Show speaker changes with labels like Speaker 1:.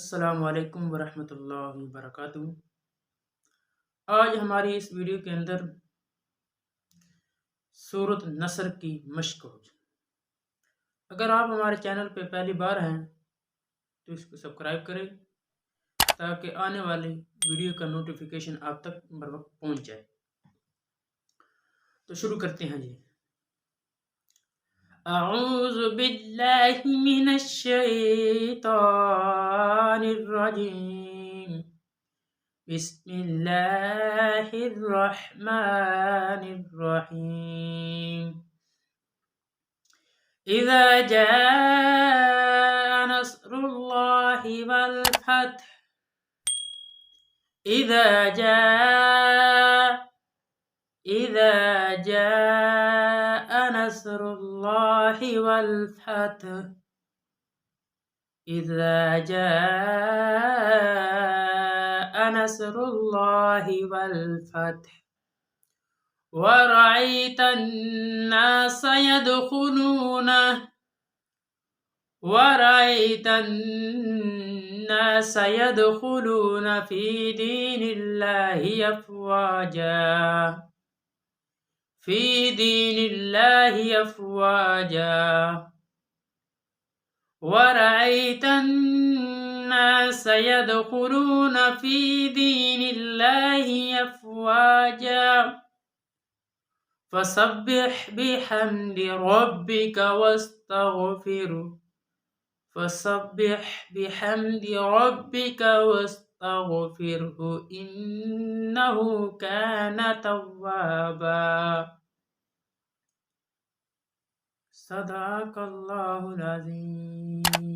Speaker 1: अस्सलाम वालेकुम वरहमतुल्लाहि वबरकातुहू। आज हमारी इस वीडियो के अंदर सूरत नसर की मश्क होगी। अगर आप हमारे चैनल पे पहली बार हैं तो इसको सब्सक्राइब करें ताकि आने वाली वीडियो का नोटिफिकेशन आप तक बर वक्त पहुँच जाए। तो शुरू करते हैं जी। अऊज़ु बिल्लाहि मिनश शैतानिर रजीम। बिस्मिल्लाहिर्रहमानिर्रहीम। इज़ा जाअ नस्रुल्लाहि वल फथ। इज़ा जाअ इज़ा जाअ नस्रुल्लाहि वल फथ। इज़ा जाअ नस्रुल्लाहि वल फथ वरअयत अन्नास यदखुलून फी दीनिल्लाहि अफ़वाजा वरअयत अन्नास यदखुलून फी दीनिल्लाहि अफ़वाजा फसब्बिह बिहम्दि रब्बिका वस्तगफिरहु इन्नहु कान तव्वाबा। सदाकल्लाहुल अज़ीम।